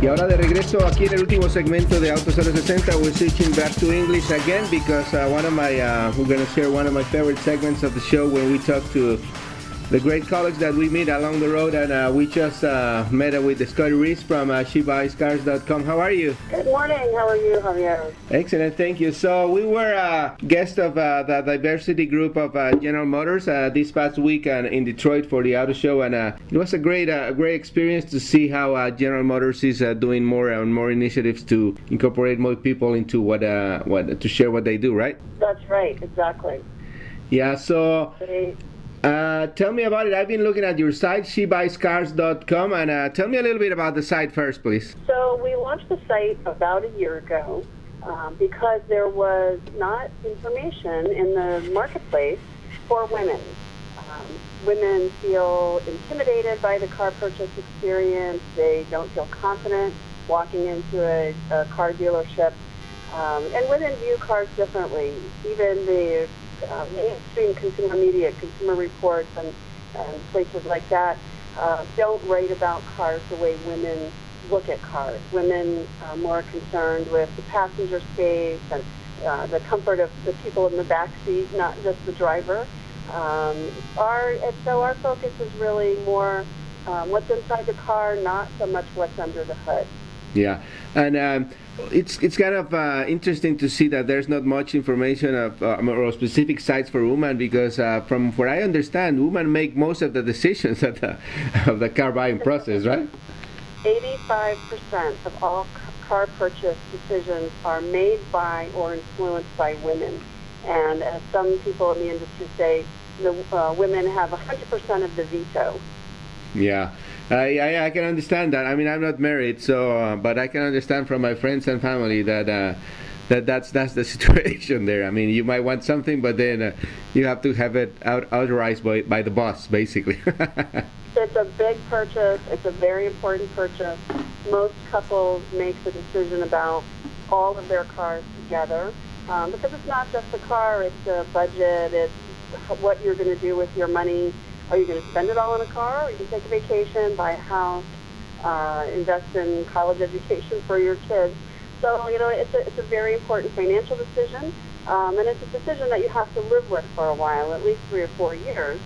Y ahora de regreso aquí en el último segmento de Auto 060, we're switching back to English again because we're going to share one of my favorite segments of the show when we talk to the great colleagues that we meet along the road, and we just met with Scotty Reiss from Shebuyscars.com. How are you? Good morning. How are you, Javier? Excellent, thank you. So we were guests of the diversity group of General Motors this past week in Detroit for the auto show, and it was a great experience to see how General Motors is doing more and more initiatives to incorporate more people into what to share what they do, right? That's right, exactly. Yeah, so tell me about it. I've been looking at your site, Shebuyscars.com, and tell me a little bit about the site first, please. So we launched the site about a year ago because there was not information in the marketplace for women. Women feel intimidated by the car purchase experience. They don't feel confident walking into a car dealership. And women view cars differently. Even the mainstream consumer media, Consumer Reports, and places like that don't write about cars the way women look at cars. Women are more concerned with the passenger space and the comfort of the people in the back seat, not just the driver. So our focus is really more what's inside the car, not so much what's under the hood. Yeah, and it's kind of interesting to see that there's not much information or specific sites for women because from what I understand, women make most of the decisions of the car buying process, right? 85% of all car purchase decisions are made by or influenced by women. And as some people in the industry say, the women have 100% of the veto. Yeah, I can understand that. I mean, I'm not married, so but I can understand from my friends and family that that's the situation there. I mean, you might want something, but then you have to have it authorized by the boss, basically. It's a big purchase. It's a very important purchase. Most couples make the decision about all of their cars together because it's not just the car. It's the budget. It's what you're going to do with your money. Are you going to spend it all on a car, or are you going to take a vacation, buy a house, invest in college education for your kids? So, it's a very important financial decision, and it's a decision that you have to live with for a while, at least 3 or 4 years,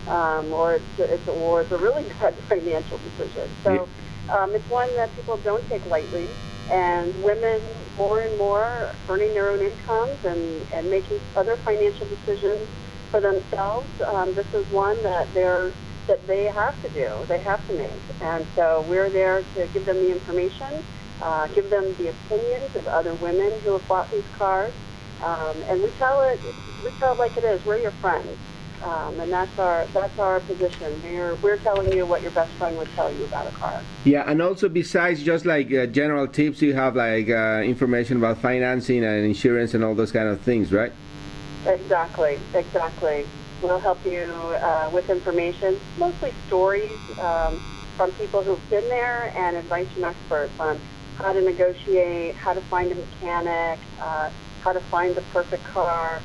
or it's a really bad financial decision. So it's one that people don't take lightly, and women more and more earning their own incomes and making other financial decisions for themselves. This is one that they have to do. They have to make, and so we're there to give them the information, give them the opinions of other women who have bought these cars, and we tell it like it is. We're your friends, and that's our position. We're telling you what your best friend would tell you about a car. Yeah, and also besides just like general tips, you have like information about financing and insurance and all those kind of things, right? Exactly. We'll help you with information, mostly stories from people who've been there, and advice from experts on how to negotiate, how to find a mechanic, how to find the perfect car,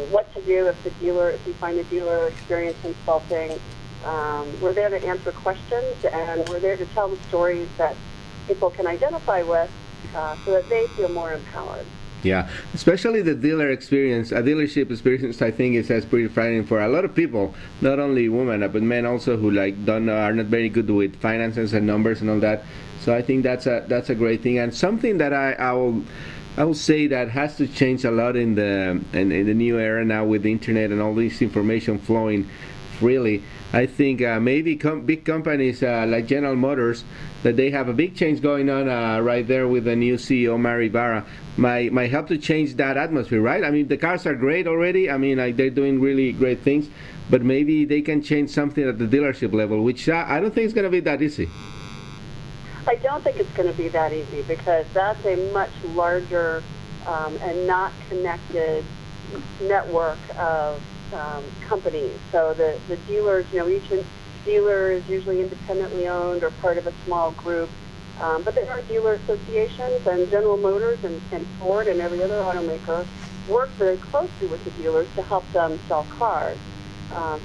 what to do if you find a dealer experienced insulting. We're there to answer questions, and we're there to tell the stories that people can identify with so that they feel more empowered. Yeah, especially the dealer experience, a dealership experience. I think is pretty frightening for a lot of people, not only women but men also who are not very good with finances and numbers and all that. So I think that's a great thing, and something that I will say that has to change a lot in the new era now with the internet and all this information flowing freely. I think maybe big companies like General Motors, that they have a big change going on right there with the new CEO, Mary Barra, might help to change that atmosphere, right? I mean, the cars are great already. I mean, they're doing really great things, but maybe they can change something at the dealership level, which I don't think is going to be that easy. I don't think it's going to be that easy because that's a much larger and not connected network of companies. So the dealers, each dealer is usually independently owned or part of a small group. But there are dealer associations, and General Motors and Ford and every other automaker work very closely with the dealers to help them sell cars.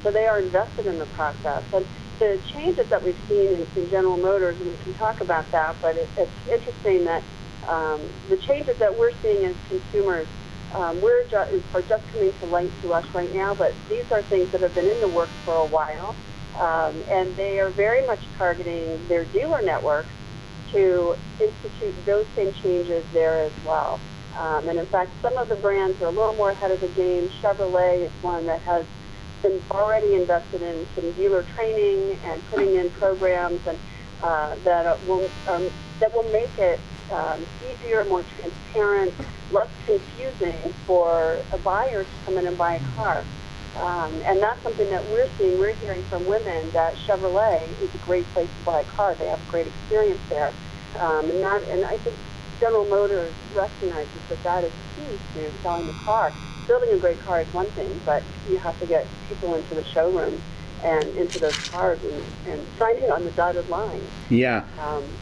So they are invested in the process. And the changes that we've seen in General Motors, and we can talk about that, but it's interesting that the changes that we're seeing as consumers are just coming to light to us right now, but these are things that have been in the works for a while, and they are very much targeting their dealer networks to institute those same changes there as well. And in fact, some of the brands are a little more ahead of the game. Chevrolet is one that has been already invested in some dealer training and putting in programs and that will make it easier, more transparent, less confusing for a buyer to come in and buy a car. And that's something that we're seeing. We're hearing from women that Chevrolet is a great place to buy a car. They have a great experience there. And I think General Motors recognizes that is key to selling the car. Building a great car is one thing, but you have to get people into the showroom and into those cars and signing on the dotted line. Yeah,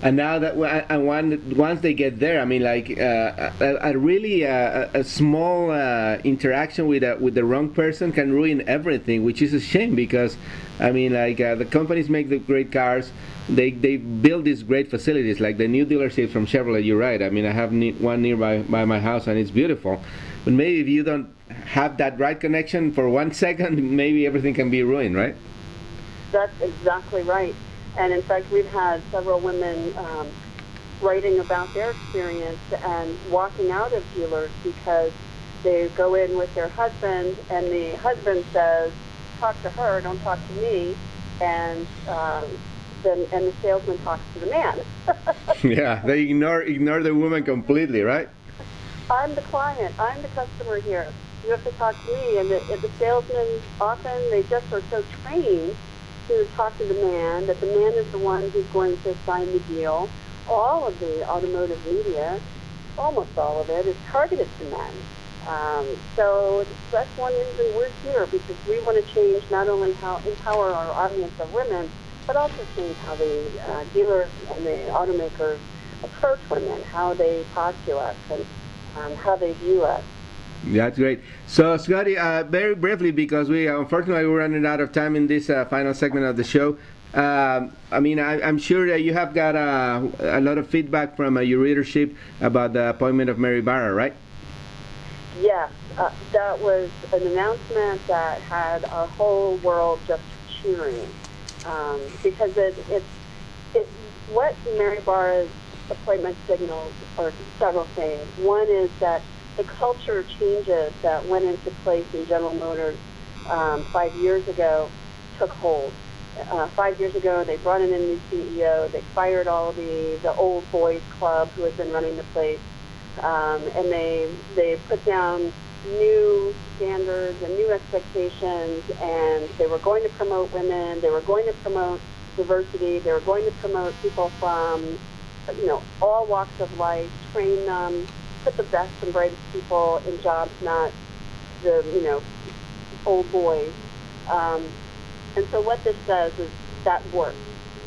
and now that once they get there, I mean, like a really small interaction with the wrong person can ruin everything, which is a shame because, I mean, like the companies make the great cars. They build these great facilities, like the new dealership from Chevrolet. You're right. I mean, I have one nearby by my house, and it's beautiful. But maybe if you don't have that right connection for 1 second, maybe everything can be ruined, right? That's exactly right. And in fact, we've had several women writing about their experience and walking out of dealers because they go in with their husband, and the husband says, "Talk to her, don't talk to me," and the salesman talks to the man. Yeah, they ignore the woman completely, right? I'm the client. I'm the customer here. You have to talk to me. And the salesmen, often they just are so trained to talk to the man, that the man is the one who's going to sign the deal. All of the automotive media, almost all of it, is targeted to men. So that's one reason we're here, because we want to change not only how empower our audience of women, but also change how the dealers and the automakers approach women, how they talk to us, and how they view us. That's great. So, Scotty, very briefly, because unfortunately we're running out of time in this final segment of the show. I mean, I'm sure that you have got a lot of feedback from your readership about the appointment of Mary Barra, right? Yes, that was an announcement that had our whole world just cheering, because it's what Mary Barra's appointment signals are several things. One is that the culture changes that went into place in General Motors 5 years ago took hold. 5 years ago, they brought in a new CEO. They fired all the old boys club who had been running the place, and they put down new standards and new expectations. And they were going to promote women. They were going to promote diversity. They were going to promote people from all walks of life, train them, put the best and brightest people in jobs, not the old boys. And so what this says is that works.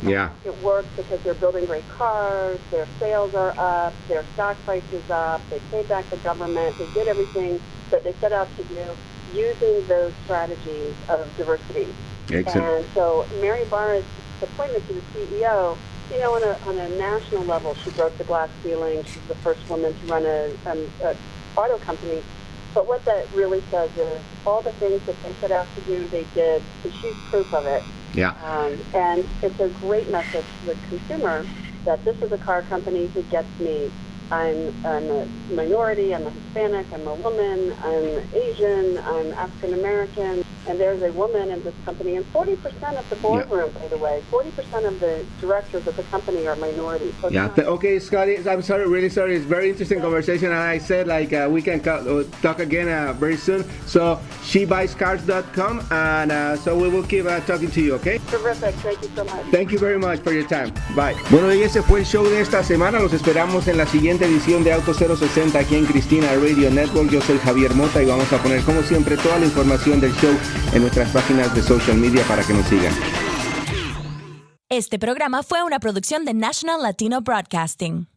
Yeah. It works because they're building great cars, their sales are up, their stock price is up, they paid back the government, they did everything that they set out to do using those strategies of diversity. Excellent. And so Mary Barra's appointment to the CEO, on a national level, she broke the glass ceiling. She's the first woman to run an auto company. But what that really says is all the things that they set out to do, they did, and she's proof of it. Yeah. And it's a great message to the consumer that this is a car company who gets me. I'm a minority, I'm a Hispanic, I'm a woman, I'm Asian, I'm African American, and there's a woman in this company. And 40% of the boardroom, by the way, 40% of the directors of the company are minorities. So yeah. Okay, Scotty, I'm sorry, really sorry. It's a very interesting conversation, and I said we can talk again very soon. So Shebuyscars.com, and so we will keep talking to you, okay? Terrific. Thank you so much. Thank you very much for your time. Bye. Bueno, y ese fue el show de esta semana. Los esperamos en la siguiente edición de Auto 060 aquí en Cristina Radio Network. Yo soy Javier Mota y vamos a poner, como siempre, toda la información del show en nuestras páginas de social media para que nos sigan. Este programa fue una producción de National Latino Broadcasting.